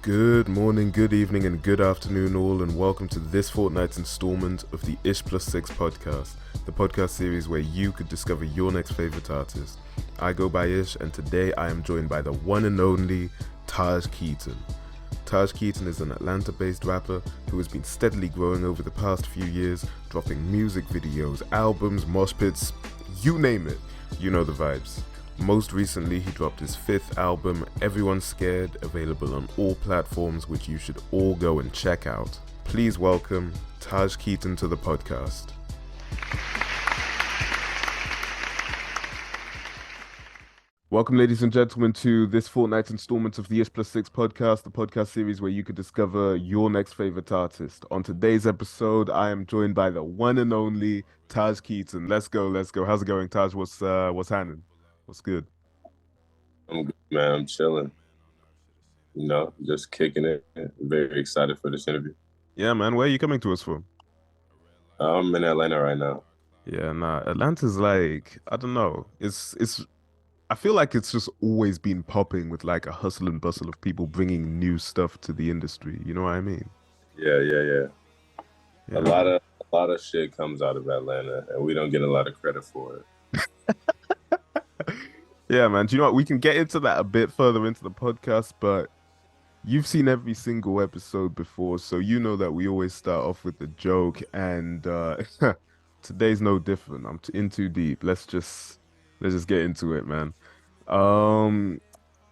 Good morning, good evening, and good afternoon, all, and welcome to this fortnight's installment of the IshPlusSix podcast, the podcast series where you could discover your next favorite artist. I go by Ish, and today I am joined by the one and only Tahj Keeton. Tahj Keeton is an Atlanta-based rapper who has been steadily growing over the past few years, dropping music videos, albums, mosh pits, you name it. You know the vibes. Most recently, he dropped his fifth album, Everyone's Scared, available on all platforms, which you should all go and check out. Please welcome Tahj Keeton to the podcast. Welcome, ladies and gentlemen, to this fortnight's installment of the IshPlusSix podcast, the podcast series where you could discover your next favorite artist. On today's episode, I am joined by the one and only Tahj Keeton. Let's go. How's it going, Tahj? What's happening? What's good? I'm good, man. I'm chilling. Just kicking it. Very excited for this interview. Yeah, man. Where are you coming to us from? I'm in Atlanta right now. Yeah, nah. Atlanta's like, I don't know. I feel like it's just always been popping with like a hustle and bustle of people bringing new stuff to the industry. You know what I mean? Yeah. Yeah. A lot of shit comes out of Atlanta, and we don't get a lot of credit for it. Yeah, man. Do you know what? We can get into that a bit further into the podcast, but you've seen every single episode before, so you know that we always start off with the joke, and today's no different. I'm in too deep. Let's just get into it, man. All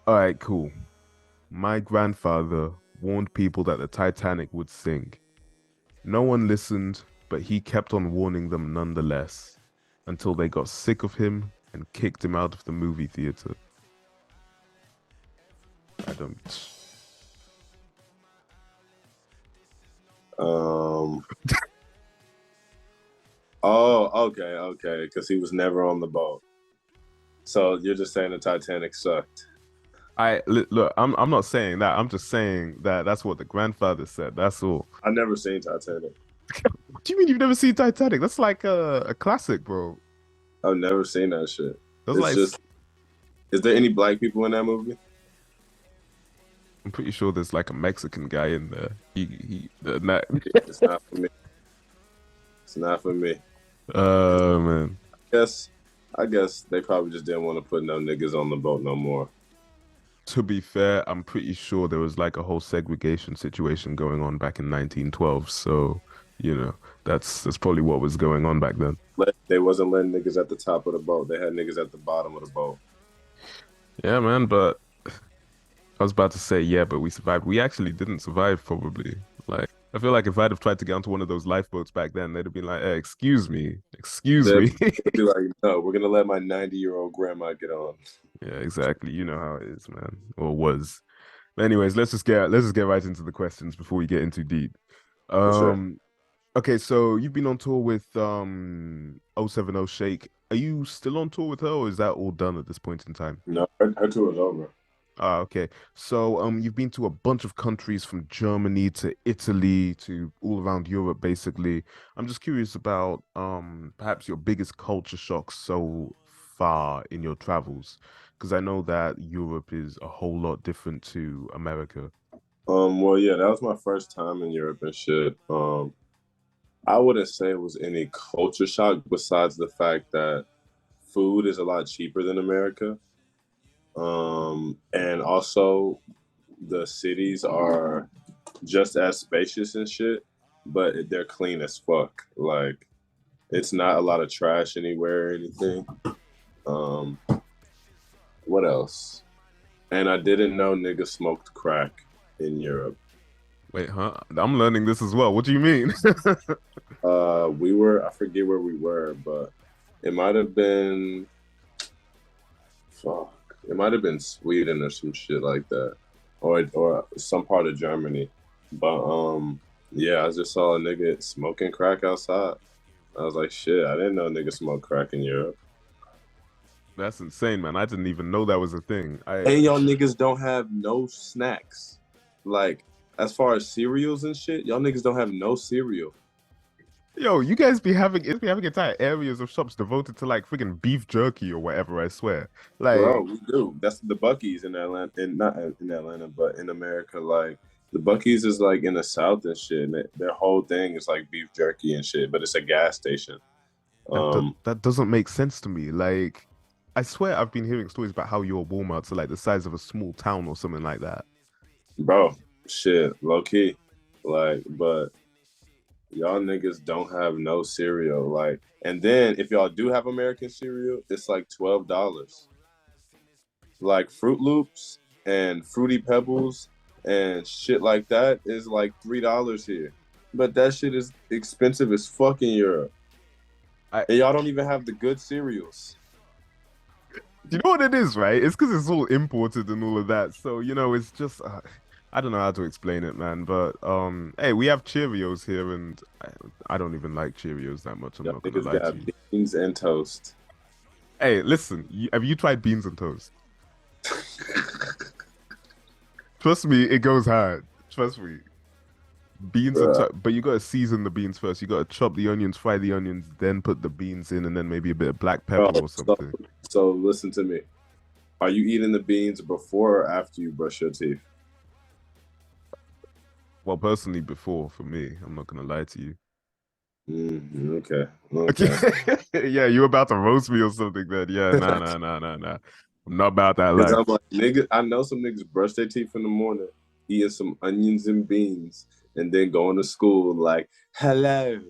right, cool. My grandfather warned people that the Titanic would sink. No one listened, but he kept on warning them nonetheless, until they got sick of him and kicked him out of the movie theater. I don't. Okay. Because he was never on the boat. So you're just saying the Titanic sucked. Look. I'm not saying that. I'm just saying that that's what the grandfather said. That's all. I never seen Titanic. What do you mean you've never seen Titanic? That's like a classic, bro. I've never seen that shit. That's It's like just, is there any black people in that movie? I'm pretty sure there's like a Mexican guy in there. It's not for me. It's not for me. Man. I guess they probably just didn't want to put no niggas on the boat no more. To be fair, I'm pretty sure there was like a whole segregation situation going on back in 1912. So, that's probably what was going on back then. They wasn't letting niggas at the top of the boat. They had niggas at the bottom of the boat. Yeah, man, but I was about to say, yeah, but we survived. We actually didn't survive, probably. Like, I feel like if I'd have tried to get onto one of those lifeboats back then, they'd have been like, hey, excuse me. They'd be like, no, we're gonna let my 90-year-old grandma get on. Yeah, exactly. You know how it is, man, or was. But anyways, let's just get right into the questions before we get in too deep. For sure. Okay, so you've been on tour with 070 Shake. Are you still on tour with her, or is that all done at this point in time? No, her tour is over. Ah, okay. So, you've been to a bunch of countries from Germany to Italy to all around Europe, basically. I'm just curious about perhaps your biggest culture shock so far in your travels, because I know that Europe is a whole lot different to America. Well, yeah, that was my first time in Europe and shit. I wouldn't say it was any culture shock besides the fact that food is a lot cheaper than America. And also the cities are just as spacious and shit, but they're clean as fuck. Like, it's not a lot of trash anywhere or anything. What else? And I didn't know niggas smoked crack in Europe. Wait, huh? I'm learning this as well. What do you mean? I forget where we were, but it might have been, fuck. It might have been Sweden or some shit like that, or some part of Germany. But yeah, I just saw a nigga smoking crack outside. I was like, shit, I didn't know niggas smoke crack in Europe. That's insane, man. I didn't even know that was a thing. Hey, y'all niggas don't have no snacks. Like, as far as cereals and shit, y'all niggas don't have no cereal. Yo, be having entire areas of shops devoted to like freaking beef jerky or whatever, I swear. Bro, Like, we do. That's the Bucky's in Atlanta, and not in Atlanta, but in America. Like the Bucky's is like in the South and shit. And their whole thing is like beef jerky and shit, but it's a gas station. Um, that doesn't make sense to me. Like, I swear I've been hearing stories about how your Walmarts are like the size of a small town or something like that. bro, shit, low key, like, but y'all niggas don't have no cereal, like, and then if y'all do have American cereal, it's like $12. Like Fruit Loops and Fruity Pebbles and shit like that is like $3 here. But that shit is expensive as fuck in Europe. I, And y'all don't even have the good cereals. you know what it is, right? It's because it's all imported and all of that. So, it's just I don't know how to explain it, man. But hey, we have Cheerios here, and I don't even like Cheerios that much. I'm Y'all not gonna niggas lie to got you. beans and toast. Hey, listen, have you tried beans and toast? Trust me, it goes hard. Trust me. Beans and Bruh. to but you gotta season the beans first. You gotta chop the onions, fry the onions, then put the beans in, and then maybe a bit of black Bro, pepper or something. so listen to me. Are you eating the beans before or after you brush your teeth? Well, personally, before for me, I'm not gonna lie to you. Okay. Okay. Okay. Yeah, you about to roast me or something then. Yeah, nah, nah, nah, nah, nah. I'm not about that Because I'm life. like, nigga, I know some niggas brush their teeth in the morning, eating some onions and beans, and then going to school like, hello.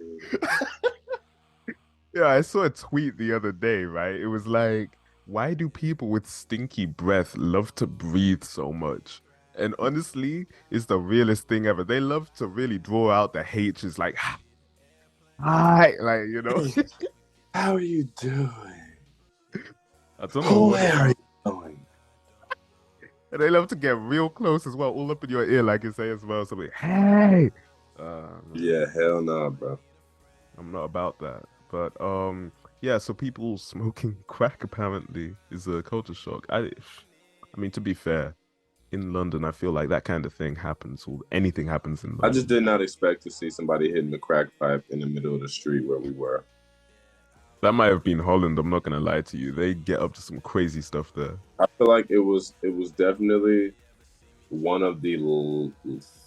Yeah, I saw a tweet the other day, right? It was like, why do people with stinky breath love to breathe so much? And honestly, it's the realest thing ever. They love to really draw out the H's like, hi, like, Hey, how are you doing? I don't know what it Where are is. you going? And they love to get real close as well, all up in your ear, like you say as well. Something, hey. No, Yeah, hell no, bro. I'm not about that. But yeah, so people smoking crack apparently is a culture shock. I mean, to be fair, in London, I feel like that kind of thing happens, or anything happens in I just London. did not expect to see somebody hitting the crack pipe in the middle of the street where we were. That might have been Holland, I'm not gonna lie to you. They get up to some crazy stuff there. I feel like it was definitely one of the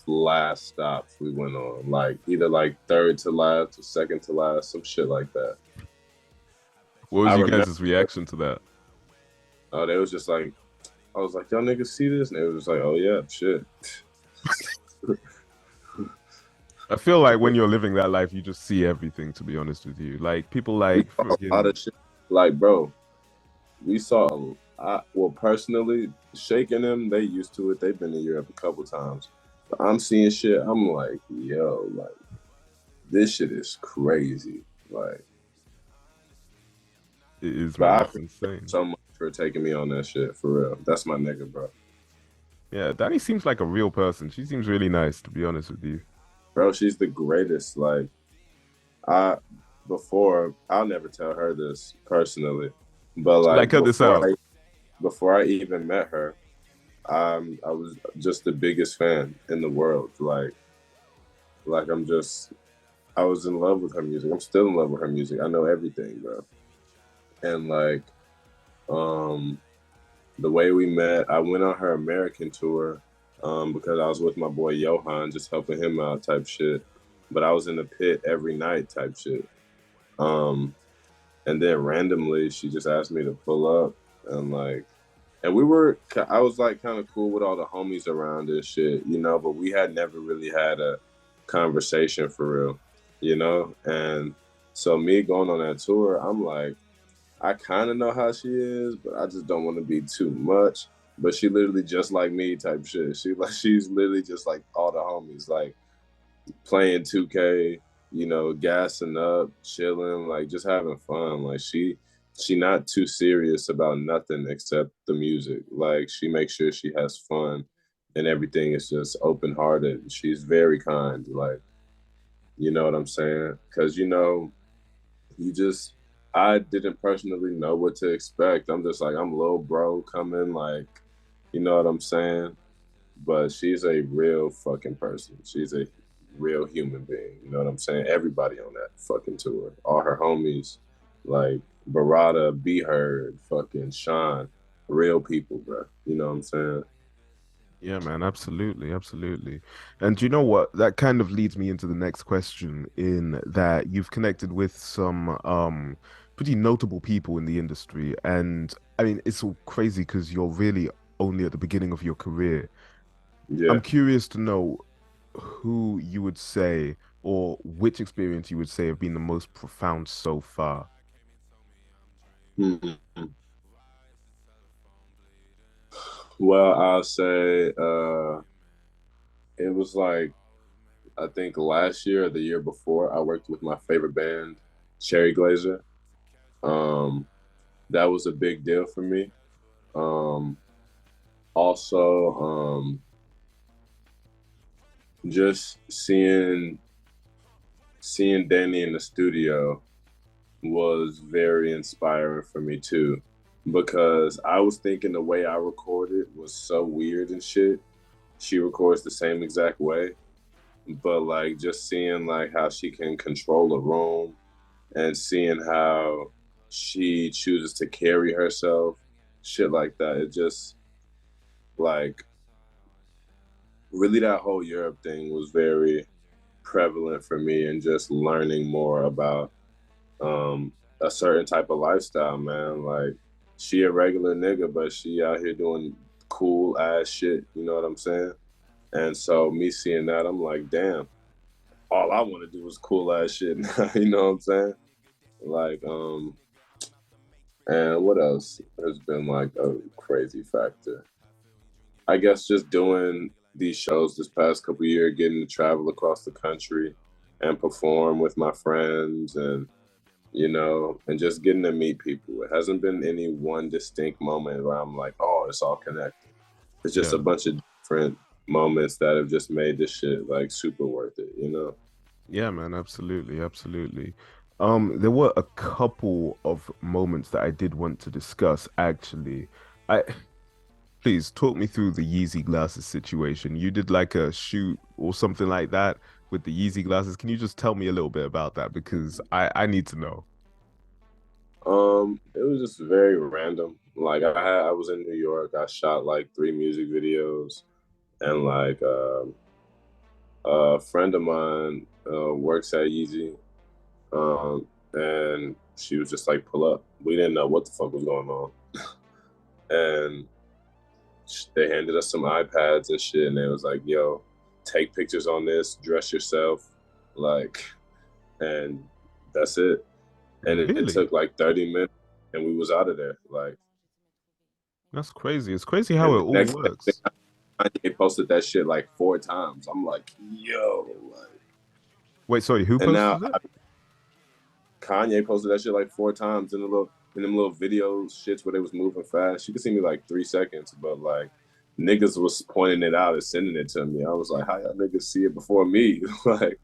last stops we went on, like either like third to last or second to last, some shit like that. What was I you remember. guys' reaction to that? They was just like, I was like, y'all niggas see this, and they was just like, oh yeah, shit. I feel like when you're living that life, you just see everything, to be honest with you. Like people We like saw a lot freaking of shit. Like, bro, we saw. Well, personally, shaking them, they used to it. They've been to Europe a couple times. But I'm seeing shit. I'm like, yo, like this shit is crazy. Like, it is, but man, I it's appreciate insane. so much for taking me on that shit for real. That's my nigga, bro. Yeah, Danny seems like a real person. She seems really nice, to be honest with you. Bro, she's the greatest. Like, I before I'll never tell her this personally, but Like, like cut this out. before I even met her, I was just the biggest fan in the world. Like I was in love with her music. I'm still in love with her music. I know everything, bro. And like um the way we met, I went on her American tour because I was with my boy Johan, just helping him out type shit. But I was in the pit every night type shit. Um and then randomly she just asked me to pull up and like and I was like kind of cool with all the homies around this shit, but we had never really had a conversation for real. And so me going on that tour, I'm like, I kind of know how she is, but I just don't want to be too much. But she literally just like me type shit. She's literally just like all the homies, like playing 2K, gassing up, chilling, like just having fun. Like she not too serious about nothing except the music. Like she makes sure she has fun and everything is just open hearted. She's very kind. Like, you know what I'm saying? Cause you just I didn't personally know what to expect. I'm just like, I'm little bro coming, like, you know what I'm saying? But she's a real fucking person. She's a real human being. You know what I'm saying? Everybody on that fucking tour, all her homies, like Barada, Be Heard, fucking Sean, real people, bro. You know what I'm saying? Yeah, man, absolutely, absolutely. And do you know what? That kind of leads me into the next question in that you've connected with some pretty notable people in the industry. And I mean, it's all crazy because you're really only at the beginning of your career. Yeah. I'm curious to know who you would say or which experience you would say have been the most profound so far. Mm-hmm. Well, I'll say it was like I think last year or the year before, I worked with my favorite band, Cherry Glazer. Um, that was a big deal for me. Um, also, just seeing Danny in the studio was very inspiring for me too, because I was thinking the way I recorded was so weird and shit. She records the same exact way, but like just seeing like how she can control a room and seeing how she chooses to carry herself, shit like that. It just like really that whole Europe thing was very prevalent for me and just learning more about a certain type of lifestyle, man. Like she a regular nigga, but she out here doing cool ass shit. You know what I'm saying? And so me seeing that, I'm like, damn, all I want to do is cool ass shit. You know what I'm saying? Like, and what else has been like a crazy factor? I guess just doing these shows this past couple years, getting to travel across the country and perform with my friends and and just getting to meet people. It hasn't been any one distinct moment where I'm like, oh, it's all connected. It's just a Yeah. bunch of different moments that have just made this shit like super worth it, you know? Yeah, man, absolutely, absolutely. There were a couple of moments that I did want to discuss actually. I Please talk me through the Yeezy glasses situation. You did like a shoot or something like that with the Yeezy glasses. Can you just tell me a little bit about that? Because I need to know. It was just very random. Like I was in New York. I shot like 3 music videos, and like a friend of mine works at Yeezy, and she was just like, "Pull up." We didn't know what the fuck was going on, and they handed us some iPads and shit, and it was like, "Yo, take pictures on this, dress yourself, like," and that's it. And it Really? took like 30 minutes, and we was out of there. Like, That's crazy. It's crazy how and it the all next day, works. Kanye posted that shit like 4 times. I'm like, yo, like, Wait, sorry, who and now posted it? Kanye posted that shit like 4 times in them little videos shits where they was moving fast. You could see me like 3 seconds, but like niggas was pointing it out and sending it to me. I was like, how y'all niggas see it before me? Like,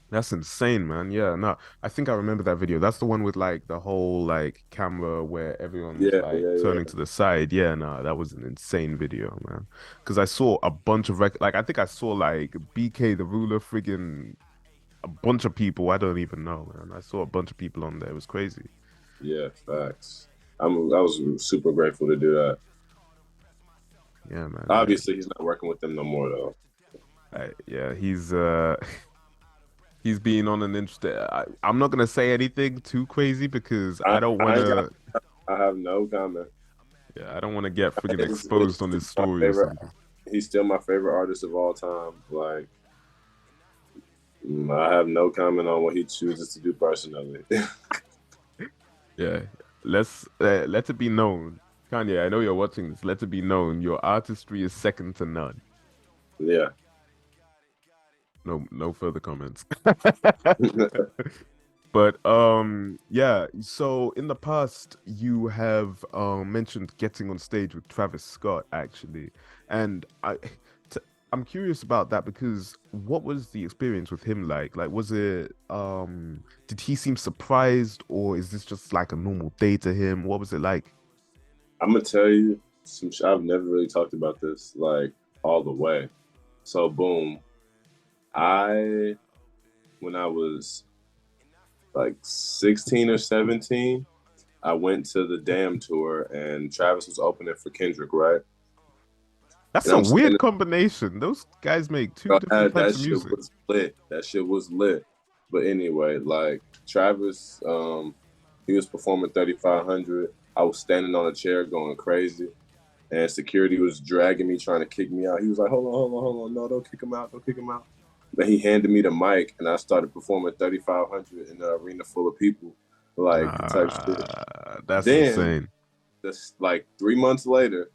That's insane, man. Yeah, no, I think I remember that video. That's the one with like the whole like camera where everyone's yeah, like yeah, turning yeah, to the side. Yeah, no, that was an insane video, man. Because I saw a bunch of like I think I saw like BK the Ruler, friggin' a bunch of people. I don't even know, man. I saw a bunch of people on there. It was crazy. yeah, facts. I was super grateful to do that. Yeah, man. Yeah, Obviously, he's not working with them no more though. yeah. He's being on an interesting. I'm not gonna say anything too crazy because I don't I ain't got. wanna. I have no comment. Yeah, I don't want to get friggin' It's exposed on his my story or favorite. something. He's still my favorite artist of all time. Like, I have no comment on what he chooses to do personally. Yeah, let it be known, Kanye. I know you're watching this. Let it be known, your artistry is second to none. Yeah. No, no further comments. But yeah. So in the past, you have mentioned getting on stage with Travis Scott, actually, and t I'm curious about that because what was the experience with him like? Like, was it did he seem surprised, or is this just like a normal day to him? What was it like? I'm gonna tell you some. I've never really talked about this like all the way. So boom. When I was like 16 or 17, I went to the Damn tour and Travis was opening for Kendrick, right? That's And a I'm weird standing, combination. Those guys make two bro, different types that of shit music. was lit. That shit was lit. But anyway, like Travis, he was performing 3500. I was standing on a chair going crazy. And security was dragging me, trying to kick me out. He was like, hold on. No, don't kick him out. Don't kick him out. Then he handed me the mic and I started performing 3,500 in an arena full of people, like type shit. That's Then, insane. this like 3 months later,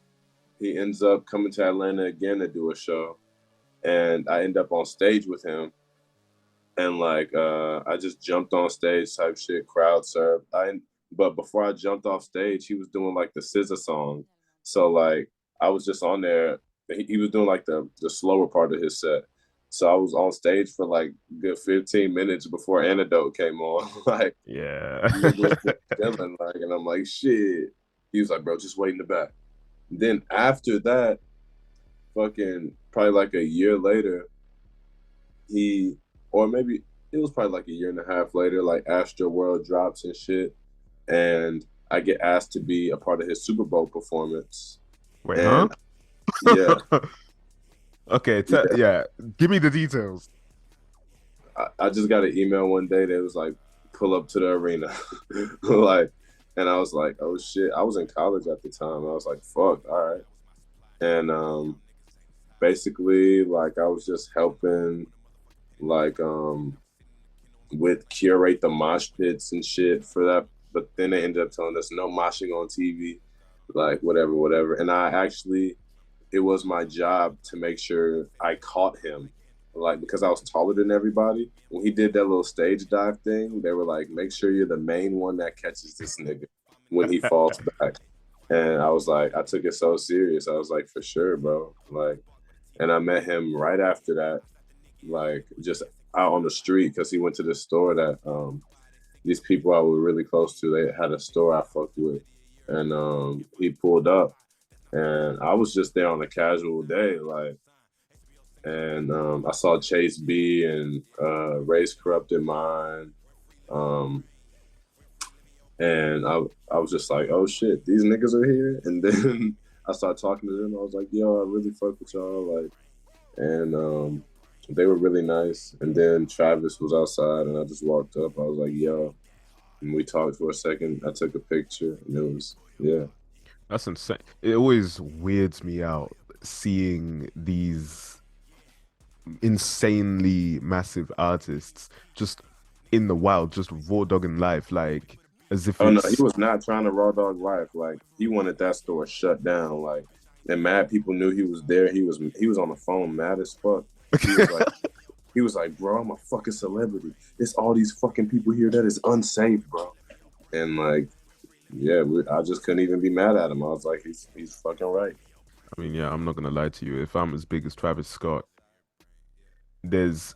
he ends up coming to Atlanta again to do a show. And I end up on stage with him. And like I just jumped on stage type shit, crowd surfed. But before I jumped off stage, he was doing like the SZA song. So like I was just on there. He was doing like the slower part of his set. So I was on stage for like good 15 minutes before Antidote came on. Like Yeah. nigga was just chilling, like, and I'm like, shit. He was like, bro, just wait in the back. Then after that, fucking probably like a year later, he or maybe it was probably like a year and a half later, like Astro World drops and shit, and I get asked to be a part of his Super Bowl performance. Wait, huh? And yeah, Okay, yeah, yeah. Give me the details. I just got an email one day that was like, pull up to the arena, like, and I was like, oh shit, I was in college at the time. I was like, fuck, all right, and basically like I was just helping like with curate the mosh pits and shit for that. But then they ended up telling us no moshing on TV, like whatever. And it was my job to make sure I caught him, like because I was taller than everybody. When he did that little stage dive thing, they were like, make sure you're the main one that catches this nigga when he falls back. And I was like, I took it so serious. I was like, for sure, bro. Like, and I met him right after that, like just out on the street because he went to the store that these people I was really close to. They had a store I fucked with, and he pulled up, and I was just there on a casual day, like, and I saw Chase B and Race Corrupted Mind, um, and I was just like, oh shit, these niggas are here, and then I started talking to them. I was like, yo, I really fuck with y'all, like, and they were really nice. And then Travis was outside, and I just walked up. I was like, "Yo," and we talked for a second. I took a picture, and it was yeah. That's insane. It always weirds me out seeing these insanely massive artists just in the wild, just raw dogging life, like as if Oh no, he it's was not trying to raw dog life. Like he wanted that store shut down. Like and mad people knew he was there. He was on the phone, mad as fuck. He was like. He was like, bro, I'm a fucking celebrity. It's all these fucking people here that is unsafe, bro. And like, yeah, I just couldn't even be mad at him. I was like, he's fucking right. I mean, yeah, I'm not gonna lie to you. If I'm as big as Travis Scott, there's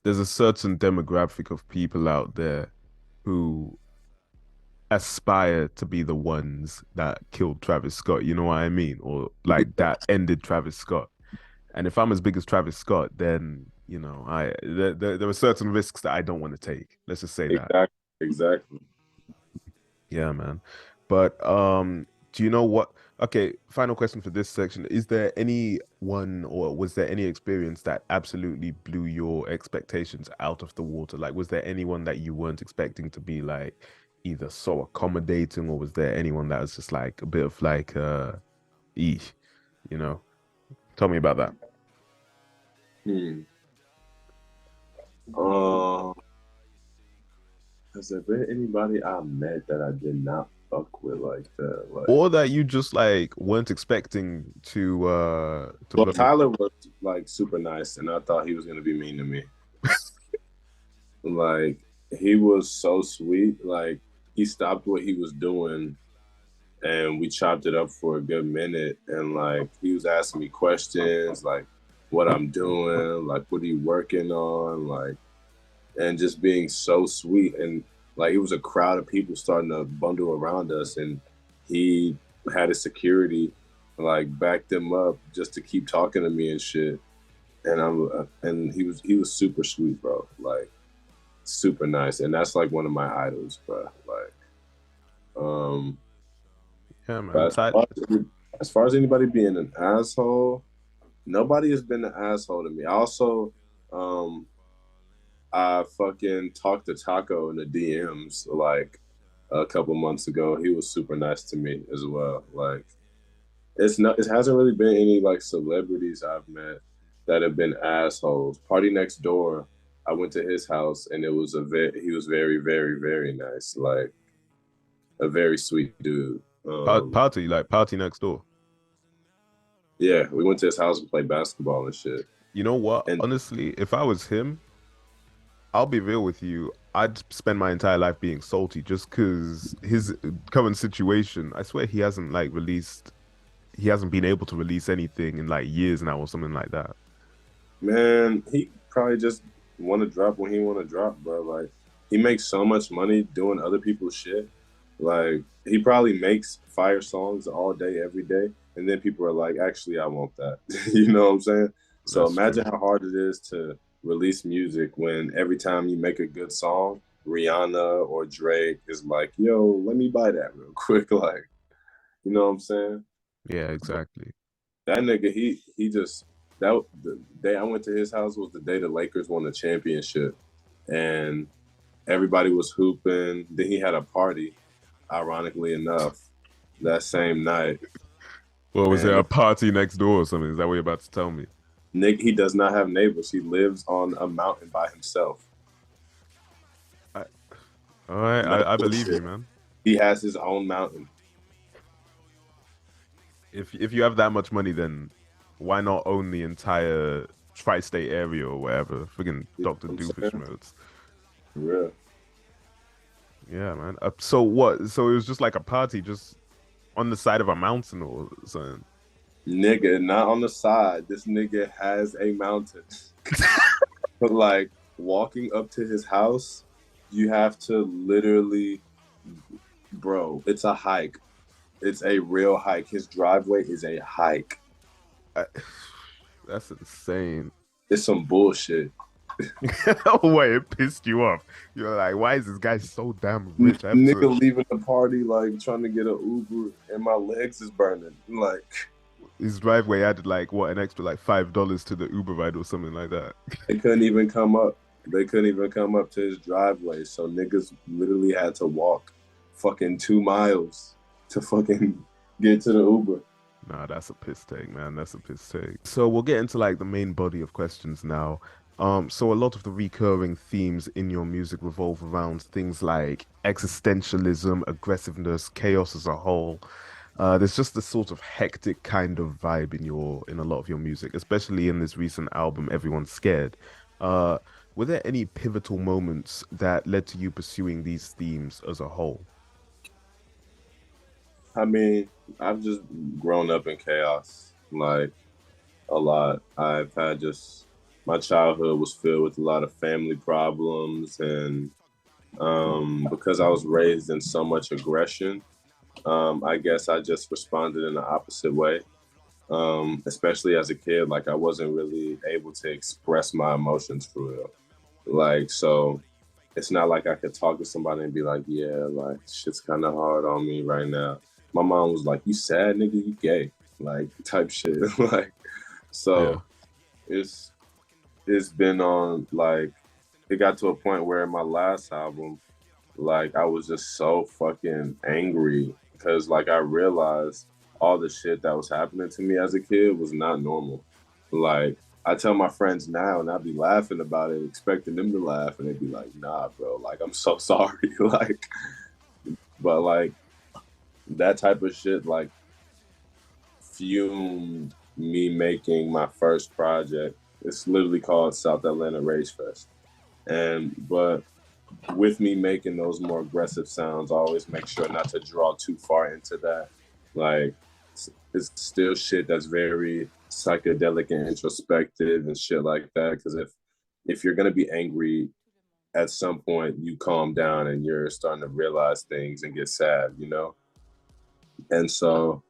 there's a certain demographic of people out there who aspire to be the ones that killed Travis Scott, you know what I mean? Or like that ended Travis Scott. And if I'm as big as Travis Scott, then there are certain risks that I don't want to take. Let's just say that. Exactly, exactly. Yeah, man. But do you know what? Okay, final question for this section. Is there anyone or was there any experience that absolutely blew your expectations out of the water? Like, was there anyone that you weren't expecting to be like either so accommodating, or was there anyone that was just like a bit of like eesh, you know? Tell me about that. Hmm. Has there been anybody I met that I did not fuck with like that? Like, Or that you just like weren't expecting to well, blow your. Tyler was like super nice, and I thought he was gonna be mean to me. Like, he was so sweet. Like, he stopped what he was doing and we chopped it up for a good minute. And like he was asking me questions, like what I'm doing, like what are you working on, like, and just being so sweet. And like it was a crowd of people starting to bundle around us, and he had his security like back them up just to keep talking to me and shit. and he was super sweet, bro. Like super nice, and that's like one of my idols, bro. Like, um, Yeah, man. but as far as anybody being an asshole, nobody has been an asshole to me. Um, I fucking talked to Taco in the DMs like a couple months ago. He was super nice to me as well. Like, it hasn't really been any like celebrities I've met that have been assholes. Party Next Door, I went to his house and he was very, very, very nice. Like a very sweet dude. Party, like party next door. Yeah, we went to his house and played basketball and shit. You know what? And Honestly, if I was him, I'll be real with you. I'd spend my entire life being salty just because his current situation, I swear he hasn't been able to release anything in like years now or something like that. man, he probably just want to drop when he want to drop, bro. Like he makes so much money doing other people's shit. Like he probably makes fire songs all day, every day, and then people are like, "Actually, I want that." You know what I'm saying? So That's imagine true. how hard it is to release music when every time you make a good song, Rihanna or Drake is like, "Yo, let me buy that real quick." Like, you know what I'm saying? Yeah, exactly. That nigga, he just that the day I went to his house was the day the Lakers won the championship, and everybody was hooping. Then he had a party, ironically enough, that same night. Well, was there And a party next door or something? Is that what you're about to tell me? Nick, he does not have neighbors. He lives on a mountain by himself. I, all right, No I believe you, bullshit. man. He has his own mountain. If you have that much money, then why not own the entire tri-state area or whatever? Friggin' You Dr. know what I'm Doofus saying? modes. For real. Yeah, man. So what? So it was just like a party, just on the side of a mountain or something. Nigga, not on the side. This nigga has a mountain. But like walking up to his house, you have to literally, bro, it's a hike. It's a real hike. His driveway is a hike. I, that's insane. It's some bullshit. Wait, it pissed you off. You're like, why is this guy so damn rich? I have to. Nigga leaving the party like trying to get an Uber and my legs is burning. Like His driveway added like what an extra like $5 to the Uber ride or something like that. they couldn't even come up. They couldn't even come up to his driveway. So niggas literally had to walk fucking 2 miles to fucking get to the Uber. Nah, that's a piss take, man. That's a piss take. So we'll get into like the main body of questions now. So a lot of the recurring themes in your music revolve around things like existentialism, aggressiveness, chaos as a whole. There's just this sort of hectic kind of vibe in a lot of your music, especially in this recent album, Everyone's Scared. Uh, were there any pivotal moments that led to you pursuing these themes as a whole? I mean, I've just grown up in chaos, like a lot. I've had just my childhood was filled with a lot of family problems, and because I was raised in so much aggression, I guess I just responded in the opposite way. Especially as a kid, like I wasn't really able to express my emotions for real. Like, so it's not like I could talk to somebody and be like, yeah, like shit's kind of hard on me right now. My mom was like, you sad nigga, you gay, like type shit. Like, Yeah. so it's it's been on like it got to a point where in my last album, like I was just so fucking angry because like I realized all the shit that was happening to me as a kid was not normal. Like I tell my friends now and I'd be laughing about it, expecting them to laugh, and they'd be like, nah, bro, like I'm so sorry. Like, but like that type of shit like fumed me making my first project. It's literally called South Atlanta Rage Fest. And but with me making those more aggressive sounds, I always make sure not to draw too far into that. Like it's still shit that's very psychedelic and introspective and shit like that. Because if you're gonna be angry, at some point you calm down and you're starting to realize things and get sad, you know. And so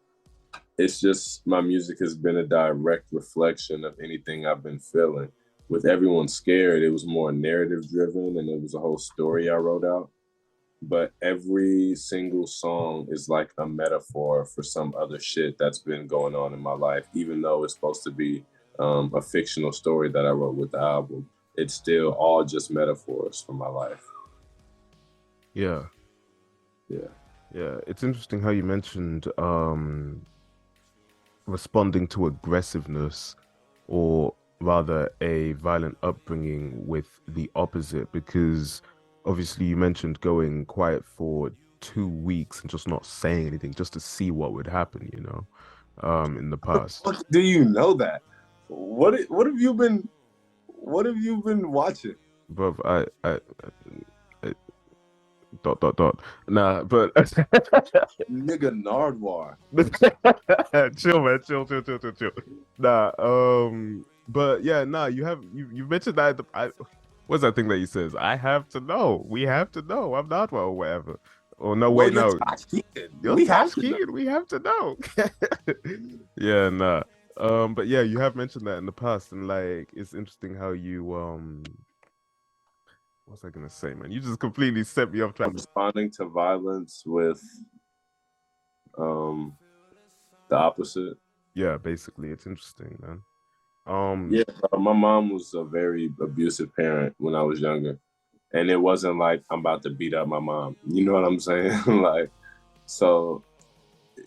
it's just my music has been a direct reflection of anything I've been feeling. With Everyone Scared, it was more narrative driven and it was a whole story I wrote out. But every single song is like a metaphor for some other shit that's been going on in my life, even though it's supposed to be a fictional story that I wrote with the album. It's still all just metaphors for my life. Yeah. Yeah. Yeah. It's interesting how you mentioned responding to aggressiveness, or rather a violent upbringing, with the opposite, because obviously you mentioned going quiet for 2 weeks and just not saying anything just to see what would happen, in the past. Do you know that? What have you been watching? Bro, I dot dot dot. Nah, but Nigga Nardwar. chill, man, chill. Nah, but yeah, nah, you mentioned that what's that thing that he says? I have to know. We have to know. I'm not well, or whatever. Oh no, Well, wait, you're no. Tahj Keeton. You're We have Tahj to know. Keeton. We have to know. Yeah, nah. But yeah, you have mentioned that in the past, and like it's interesting how you what's I gonna say, man? You just completely set me off trying to. Responding to violence with um the opposite. Yeah, basically, it's interesting, man. Yeah, my mom was a very abusive parent when I was younger. And it wasn't like I'm about to beat up my mom. You know what I'm saying? Like, so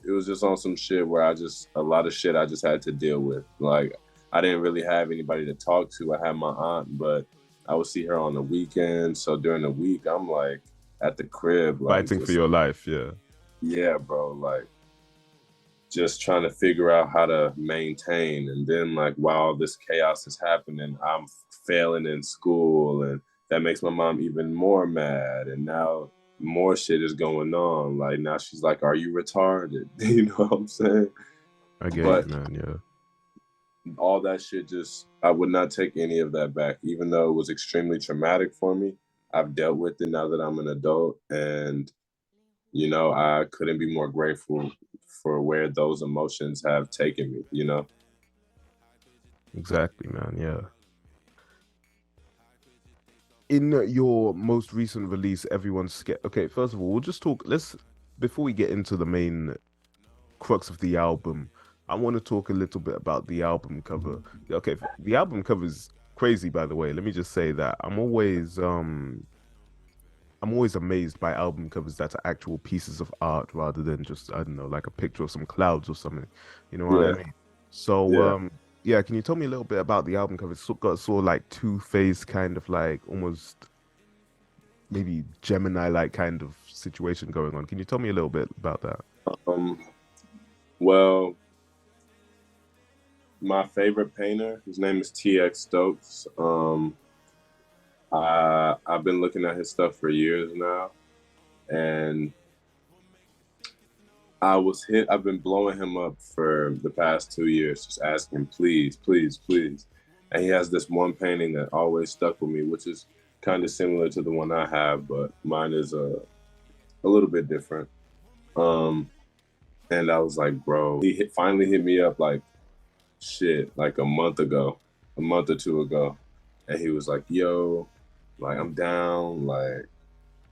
it was just on some shit where a lot of shit I just had to deal with. Like, I didn't really have anybody to talk to. I had my aunt, but I would see her on the weekend. So during the week, I'm like at the crib, like, fighting for just, your life, yeah. yeah, bro, like, just trying to figure out how to maintain. And then, like, while this chaos is happening, I'm failing in school, and that makes my mom even more mad. And now more shit is going on. Like, now she's like, "Are you retarded?" You know what I'm saying? I get you, But man. Yeah. all that shit just, I would not take any of that back, even though it was extremely traumatic for me. I've dealt with it now that I'm an adult, and I couldn't be more grateful for where those emotions have taken me. Exactly, man. Yeah. In your most recent release, everyone's scared. Okay, first of all, we'll just talk. Before we get into the main crux of the album, I want to talk a little bit about the album cover. Okay, the album cover is crazy, by the way. Let me just say that I'm always amazed by album covers that are actual pieces of art rather than just, I don't know, like a picture of some clouds or something. You know what I Yeah, mean? So, yeah. yeah, can you tell me a little bit about the album cover? It's got sort of like two-faced kind of like almost maybe Gemini-like kind of situation going on. Can you tell me a little bit about that? Um, well, my favorite painter, his name is TX Stokes. I've been looking at his stuff for years now, and I've been blowing him up for the past 2 years, just asking him, please, please, please. And he has this one painting that always stuck with me, which is kind of similar to the one I have, but mine is a little bit different. Um, and I was like, bro, finally hit me up like shit, like a month or two ago. And he was like, yo, like, I'm down, like,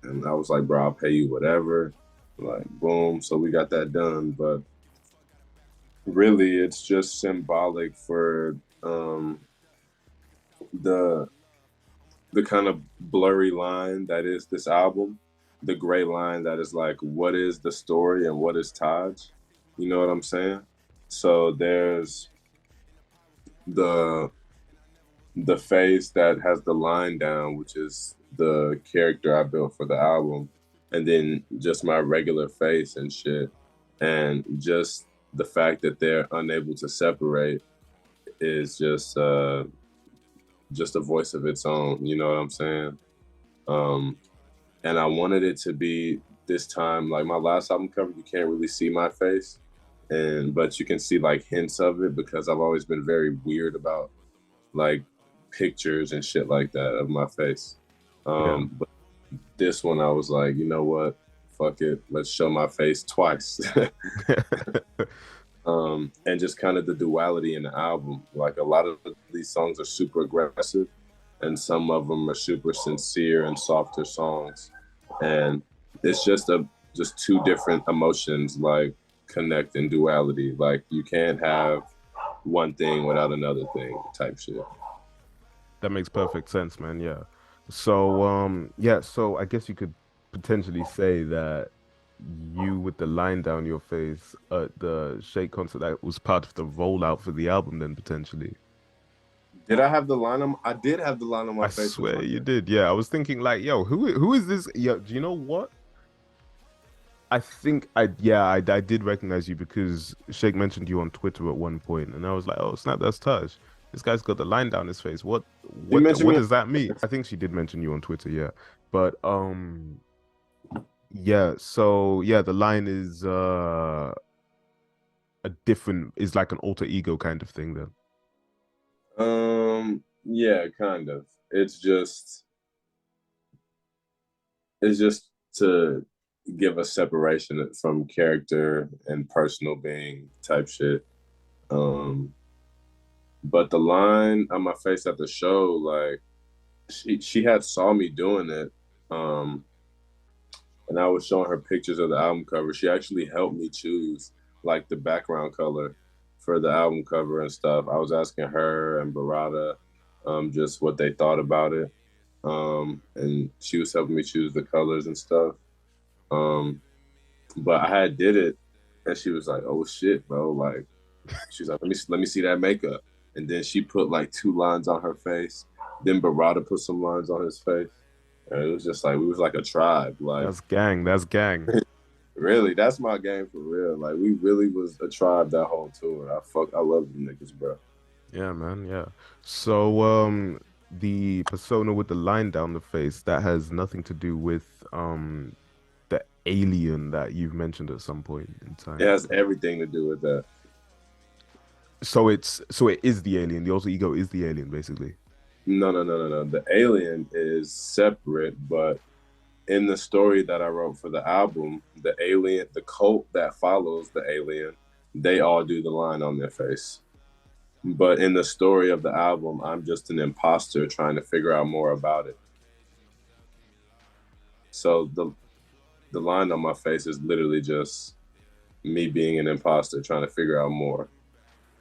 and I was like, bro, I'll pay you whatever. Like, boom. So we got that done. But really, it's just symbolic for the the kind of blurry line that is this album, the gray line that is like, what is the story and what is Tahj? You know what I'm saying? So there's the the face that has the line down, which is the character I built for the album, and then just my regular face and shit. And just the fact that they're unable to separate is just a voice of its own, you know what I'm saying? Um, and I wanted it to be this time, like my last album cover, you can't really see my face, but you can see like hints of it because I've always been very weird about like pictures and shit like that of my face. Yeah. But this one, I was like, you know what? Fuck it. Let's show my face twice. And just kind of the duality in the album. Like a lot of these songs are super aggressive, and some of them are super sincere and softer songs. And it's just two different emotions like connect in duality. Like you can't have one thing without another thing type shit. That makes perfect sense, man. Yeah. So I guess you could potentially say that you with the line down your face at the Shake concert that was part of the rollout for the album then potentially. Did I have the line on? I did have the line on my I face at swear one you point. did. Yeah, I was thinking like, yo, who is this? Yeah, do you know what? I think I did recognize you because Shake mentioned you on Twitter at one point, and I was like, oh snap, that's Taj. This guy's got the line down his face. You mentioned What me. does that mean? I think she did mention you on Twitter, yeah. But yeah, so yeah, the line is like an alter ego kind of thing then. Yeah, kind of. It's just to give a separation from character and personal being type shit. Um, but the line on my face at the show, like she had saw me doing it, um, and I was showing her pictures of the album cover. She actually helped me choose like the background color for the album cover and stuff. I was asking her and Barada just what they thought about it, and she was helping me choose the colors and stuff. Um, but I had did it, and she was like, "Oh shit, bro!" Like she's like, "Let me see that makeup." And then she put like two lines on her face. Then Barada put some lines on his face, and it was just like we was like a tribe. Like That's gang, that's gang. really, that's my game for real. Like we really was a tribe that whole tour. I love them niggas, bro. Yeah, man, yeah. So the persona with the line down the face, that has nothing to do with the alien that you've mentioned at some point in It time. has everything to do with that. So it is the alien. The alter ego is the alien, basically. No, no, no, no, no. The alien is separate, but in the story that I wrote for the album, the alien, the cult that follows the alien, they all do the line on their face. But in the story of the album, I'm just an imposter trying to figure out more about it. So the line on my face is literally just me being an imposter trying to figure out more.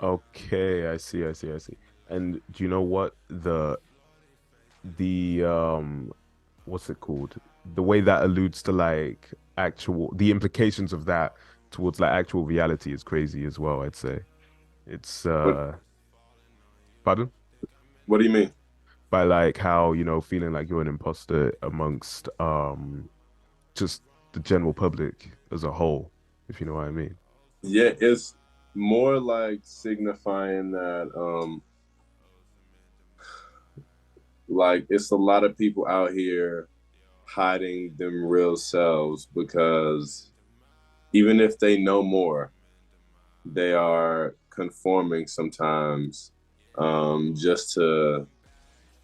Okay, I see. And do you know what the what's it called? The way that alludes to like actual the implications of that towards like actual reality is crazy as well, I'd say. It's What pardon? what do you mean? By like how, feeling like you're an imposter amongst just the general public as a whole, if you know what I mean. Yeah, it's more like signifying that like it's a lot of people out here hiding them real selves because even if they know more, they are conforming sometimes just to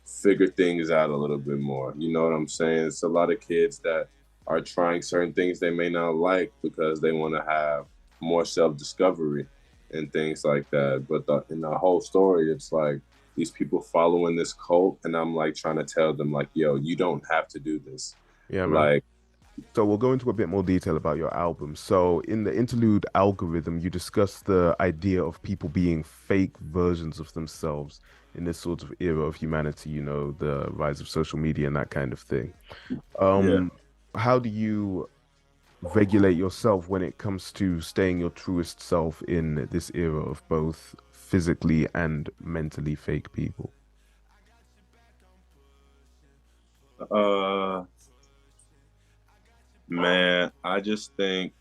figure things out a little bit more. You know what I'm saying? It's a lot of kids that are trying certain things they may not like because they want to have more self discovery and things like that. But in the whole story, it's like these people following this cult, and I'm like trying to tell them, like, yo, you don't have to do this. Yeah, man. Like, So we'll go into a bit more detail about your album. So in the interlude algorithm, you discuss the idea of people being fake versions of themselves in this sort of era of humanity, the rise of social media and that kind of thing. yeah. Um, how do you regulate yourself when it comes to staying your truest self in this era of both physically and mentally fake people? Uh, man, I just think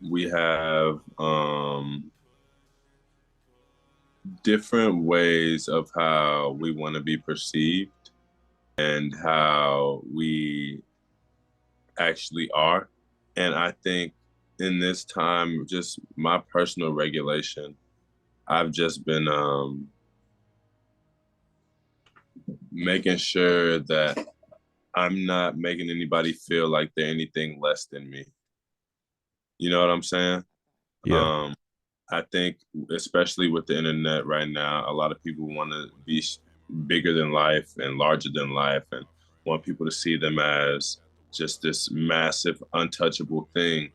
we have different ways of how we want to be perceived and how we actually are. And I think in this time, just my personal regulation, I've just been making sure that I'm not making anybody feel like they're anything less than me. You know what I'm saying? Yeah. I think, especially with the internet right now, a lot of people want to be bigger than life and larger than life and want people to see them as just this massive, untouchable thing.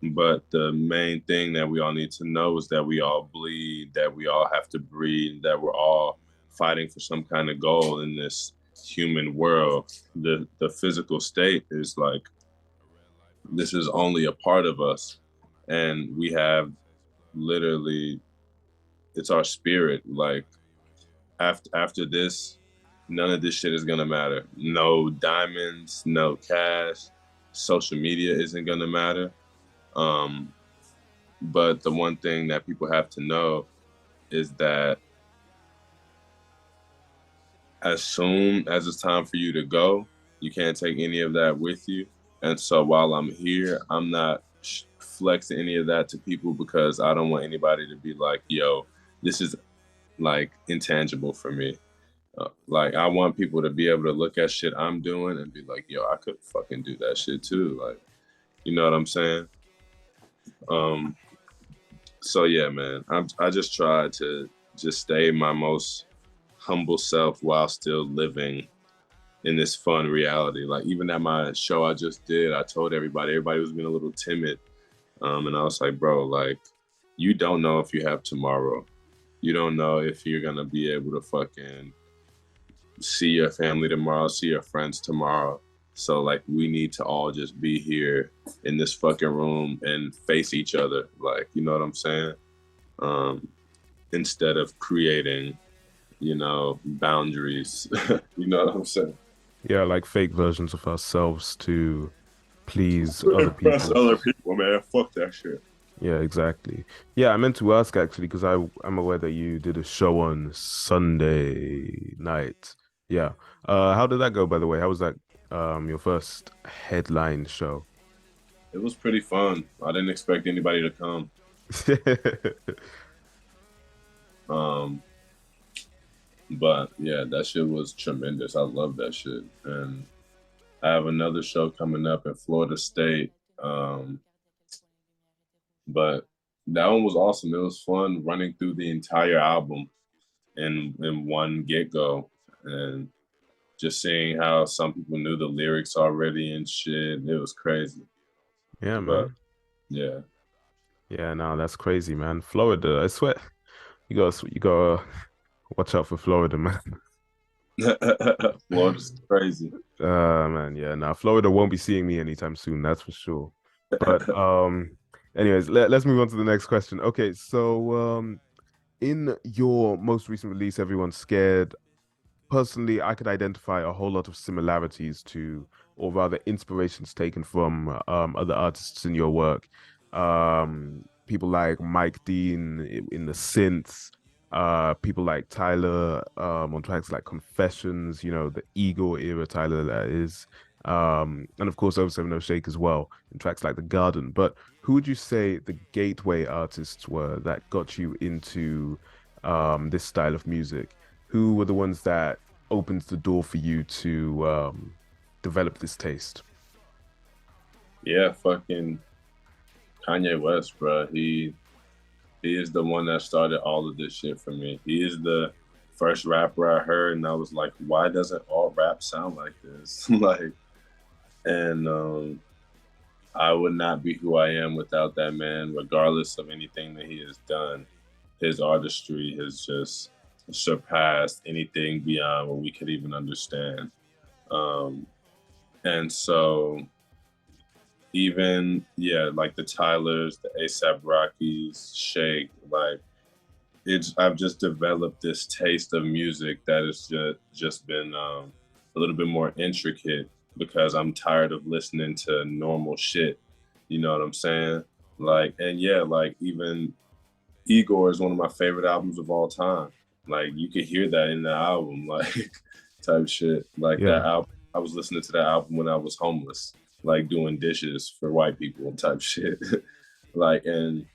But the main thing that we all need to know is that we all bleed, that we all have to breathe, that we're all fighting for some kind of goal in this human world. The physical state is like, this is only a part of us. And we have literally, it's our spirit. Like after this, none of this shit is gonna matter. No diamonds, no cash, social media isn't gonna matter. Um, but the one thing that people have to know is that as soon as it's time for you to go, you can't take any of that with you. And so while I'm here, I'm not flexing any of that to people because I don't want anybody to be like, yo, this is like intangible for me. Like I want people to be able to look at shit I'm doing and be like, yo, I could fucking do that shit too. Like, you know what I'm saying? Um, so yeah, man, I just try to just stay my most humble self while still living in this fun reality. Like even at my show I just did, I told everybody was being a little timid. And I was like, bro, like you don't know if you have tomorrow. You don't know if you're gonna be able to fucking see your family tomorrow, see your friends tomorrow. So like we need to all just be here in this fucking room and face each other. Like, you know what I'm saying? Instead of creating, you know, boundaries. You know what I'm saying? Yeah, like fake versions of ourselves to please other Impress people. other people, man. Fuck that shit. Yeah, exactly. Yeah, I meant to ask actually because I'm aware that you did a show on Sunday night. Yeah. How did that go, by the way? How was that your first headline show? It was pretty fun. I didn't expect anybody to come. Um, but yeah, that shit was tremendous. I love that shit. And I have another show coming up in Florida State. But that one was awesome. It was fun running through the entire album in one get go, and just seeing how some people knew the lyrics already and shit. It was crazy. Yeah, But man. yeah, Yeah, no, that's crazy, man. Florida, I swear, you gotta watch out for Florida, man. Florida's crazy. Man, yeah, now Florida won't be seeing me anytime soon, that's for sure. But anyways, let's move on to the next question. Okay, so in your most recent release, Everyone's Scared, personally, I could identify a whole lot of similarities to, or rather, inspirations taken from other artists in your work. People like Mike Dean in the synths, people like Tyler on tracks like Confessions, you know, the Ego era Tyler that is. And of course, over 70 Shake as well in tracks like The Garden. But who would you say the gateway artists were that got you into this style of music? Who were the ones that opened the door for you to develop this taste? Yeah, fucking Kanye West, bro. He is the one that started all of this shit for me. He is the first rapper I heard, and I was like, why doesn't all rap sound like this? Like, and I would not be who I am without that man, regardless of anything that he has done. His artistry has just surpassed anything beyond what we could even understand. Um, and so even yeah, like the Tylers, the ASAP Rockies, Shake, like it's I've just developed this taste of music that has just been a little bit more intricate because I'm tired of listening to normal shit. You know what I'm saying? Like, and yeah, like even Igor is one of my favorite albums of all time. Like you could hear that in the album, like type shit. Like Yeah. that album, I was listening to that album when I was homeless, like doing dishes for white people type shit. Like, and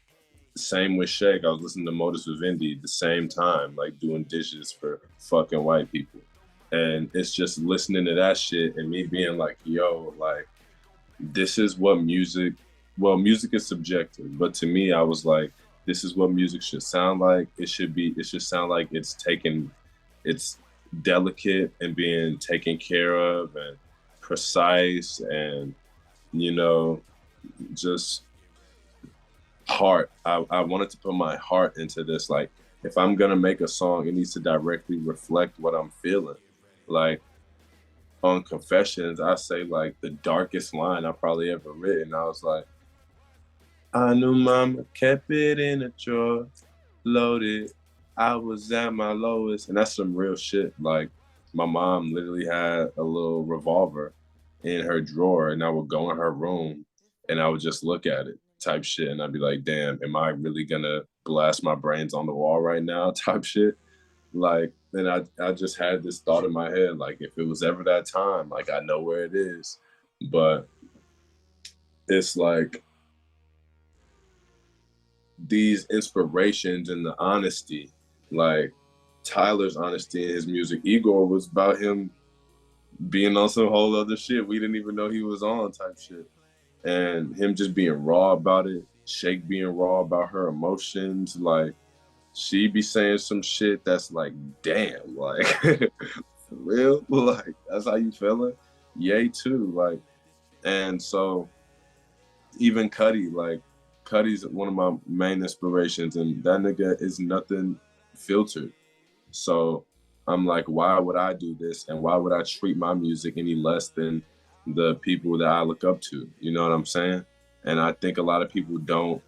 same with Shake. I was listening to Modus Vivendi the same time, like doing dishes for fucking white people. And it's just listening to that shit and me being like, yo, like, this is what music well, music is subjective, but to me, I was like, this is what music should sound like. It should sound like it's delicate and being taken care of and precise and, you know, just heart. I wanted to put my heart into this. Like, if I'm gonna make a song, it needs to directly reflect what I'm feeling. Like on Confessions, I say like the darkest line I probably ever written. I was like, I knew mama kept it in a drawer, loaded. I was at my lowest. And that's some real shit. Like my mom literally had a little revolver in her drawer, and I would go in her room and I would just look at it type shit. And I'd be like, damn, am I really gonna blast my brains on the wall right now? Type shit. Like, and I just had this thought in my head, like if it was ever that time, like I know where it is. But it's like these inspirations and the honesty, like Tyler's honesty in his music. Igor was about him being on some whole other shit we didn't even know he was on type shit. And him just being raw about it, Shake being raw about her emotions, like she be saying some shit that's like, damn, like for real? Like that's how you feeling? Yay too. Like, and so even Cuddy, like Cuddy's one of my main inspirations, and that nigga is nothing filtered. So I'm like, why would I do this? And why would I treat my music any less than the people that I look up to? You know what I'm saying? And I think a lot of people don't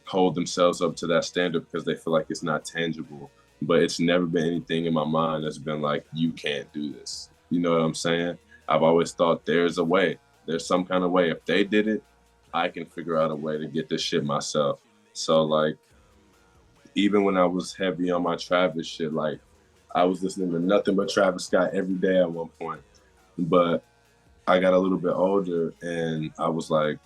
hold themselves up to that standard because they feel like it's not tangible. But it's never been anything in my mind that's been like, you can't do this. You know what I'm saying? I've always thought there's a way. There's some kind of way. If they did it, I can figure out a way to get this shit myself. So like, even when I was heavy on my Travis shit, like I was listening to nothing but Travis Scott every day at one point. But I got a little bit older and I was like,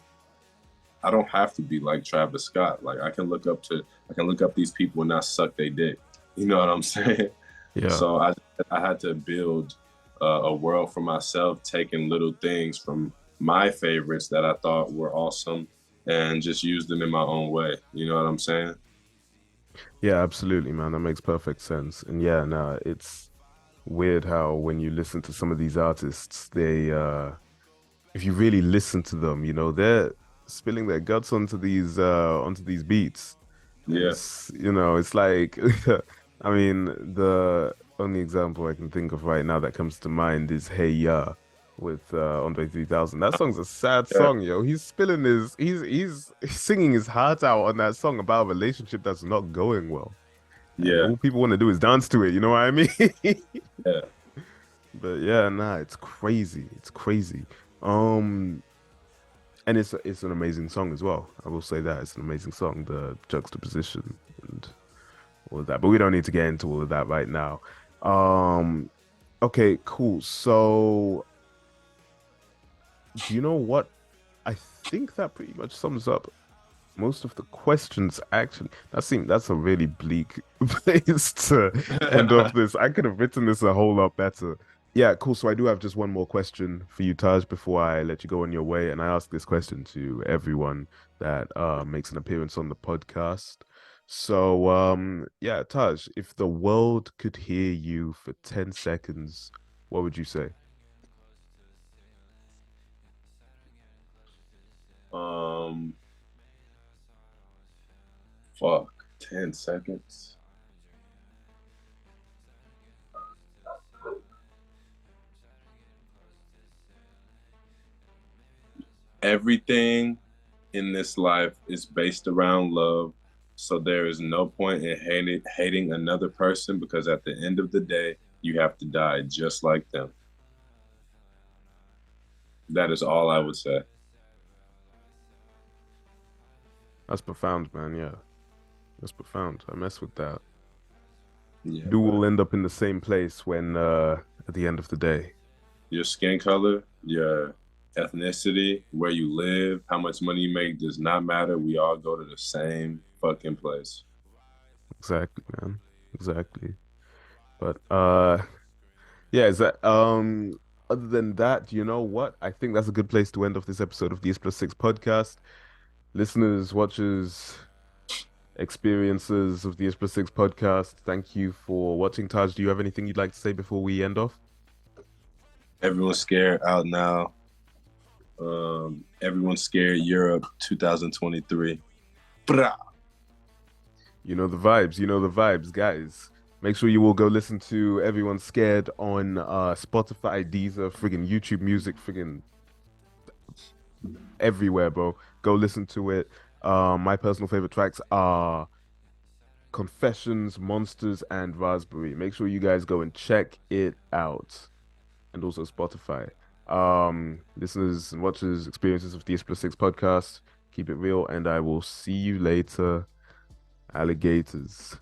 I don't have to be like Travis Scott. Like I can look up these people and not suck they dick. You know what I'm saying? Yeah. So I had to build a world for myself, taking little things from my favorites that I thought were awesome and just use them in my own way. You know what I'm saying? Yeah, absolutely, man. That makes perfect sense. And yeah, no, it's weird how when you listen to some of these artists, if you really listen to them, they're spilling their guts onto these beats. And Yeah, it's like I mean, the only example I can think of right now that comes to mind is Hey Ya with Andre 3000. That song's a sad yeah, song, yo. He's singing his heart out on that song about a relationship that's not going well. And yeah, all people want to do is dance to it, you know what I mean? yeah. But yeah, nah, it's crazy. It's crazy. Um, and it's an amazing song as well. I will say that it's an amazing song, the juxtaposition and all of that. But we don't need to get into all of that right now. Um, okay, cool. So, do you know what? I think that pretty much sums up most of the questions. Actually, that's a really bleak place to end off this. I could have written this a whole lot better. Yeah, cool. So I do have just one more question for you, Taj, before I let you go on your way. And I ask this question to everyone that makes an appearance on the podcast. So yeah, Taj, if the world could hear you for 10 seconds, what would you say? um, fuck, 10 seconds. Everything in this life is based around love. So there is no point in hating another person because at the end of the day, you have to die just like them. That is all I would say. That's profound, man. Yeah, that's profound. I mess with that. Yeah, Do man. will end up in the same place when at the end of the day. Your skin color, your ethnicity, where you live, how much money you make does not matter. We all go to the same fucking place. Exactly, man. Exactly. But yeah, is that other than that, you know what? I think that's a good place to end off this episode of the IshPlusSix podcast. Listeners, watchers, experiences of the IshPlusSix podcast, thank you for watching. Taj, do you have anything you'd like to say before we end off? Everyone's scared out now. Everyone's scared Europe 2023. Brah. You know the vibes, guys. Make sure you all go listen to Everyone's Scared on Spotify, Deezer, friggin' YouTube Music, friggin' everywhere, bro. Go listen to it. My personal favorite tracks are Confessions, Monsters, and Raspberry. Make sure you guys go and check it out. And also Spotify. Listeners and watchers, experiences of the IshPlusSix podcast. Keep it real, and I will see you later, alligators.